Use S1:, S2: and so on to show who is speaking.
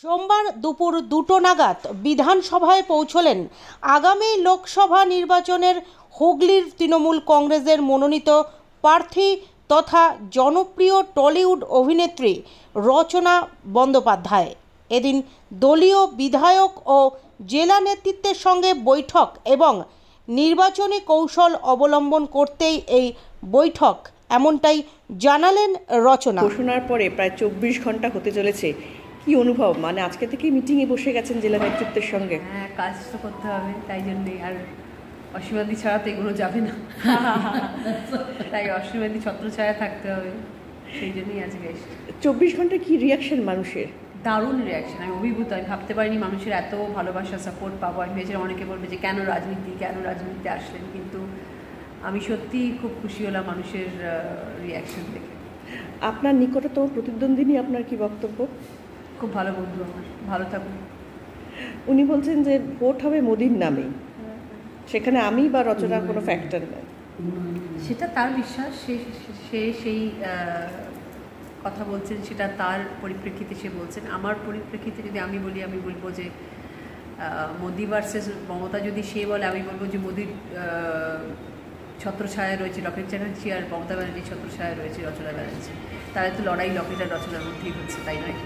S1: সোমবার দুপুর 2টো নাগাদ বিধানসভায় পৌঁছলেন আগামী লোকসভা নির্বাচনের হুগলির তৃণমূল কংগ্রেসের মনোনীত প্রার্থী তথা জনপ্রিয় টলিউড অভিনেত্রী রচনা বন্দ্যোপাধ্যায়। এদিন দলীয় বিধায়ক ও জেলা নেতৃত্বের সঙ্গে বৈঠক এবং নির্বাচনী কৌশল অবলম্বন করতেই এই বৈঠক, এমনটাই জানালেন রচনা।
S2: ঘোষণার পরে প্রায় 24 ঘন্টা হতে চলেছে, কি অনুভব? মানে আজকে থেকে মিটিংয়ে বসে গেছেন জেলা নেতৃত্বের সঙ্গে?
S3: হ্যাঁ, কাজ তো করতে হবে, তাই জন্যই। আর অসীমাদি ছাড়া তো এগুলো যাবে না, তাই অসীমাদি ছত্রছায়া থাকতে হবে, সেই জন্যই আজকে এসেছি।
S2: 24 ঘন্টা কি রিয়াকশন মানুষের?
S3: দারুণ রিয়াকশন, আমি অভিভূত। আমি ভাবতে পারিনি মানুষের এত ভালোবাসা, সাপোর্ট পাবো। আমি ভেবেছিলাম অনেকে বলবে যে কেন রাজনীতিতে আসলেন, কিন্তু আমি সত্যিই খুব খুশি হলাম মানুষের রিয়াকশন দেখে।
S2: আপনার নিকটতম প্রতিদ্বন্দ্বিনী আপনার কি বক্তব্য?
S3: খুব ভালো বন্ধু আমার, ভালো থাকুন।
S2: উনি বলছেন যে ভোট হবে মোদির নামেই, সেখানে আমি বা রচনা কোনো ফ্যাক্টর নয়।
S3: সেটা তার বিশ্বাস, সে সেই কথা বলছেন, সেটা তার পরিপ্রেক্ষিতে সে বলছেন। আমার পরিপ্রেক্ষিতে যদি আমি বলি, আমি বলবো যে মোদি ভার্সেস মমতা যদি সে বলে, আমি বলবো যে মোদির ছত্রছায়া রয়েছে লকেট চ্যাটার্জি, আর মমতা ব্যানার্জির ছত্রছায়া রয়েছে রচনা ব্যানার্জি। তাহলে তো লড়াই লকেট আর রচনার মধ্যেই হচ্ছে, তাই নয়?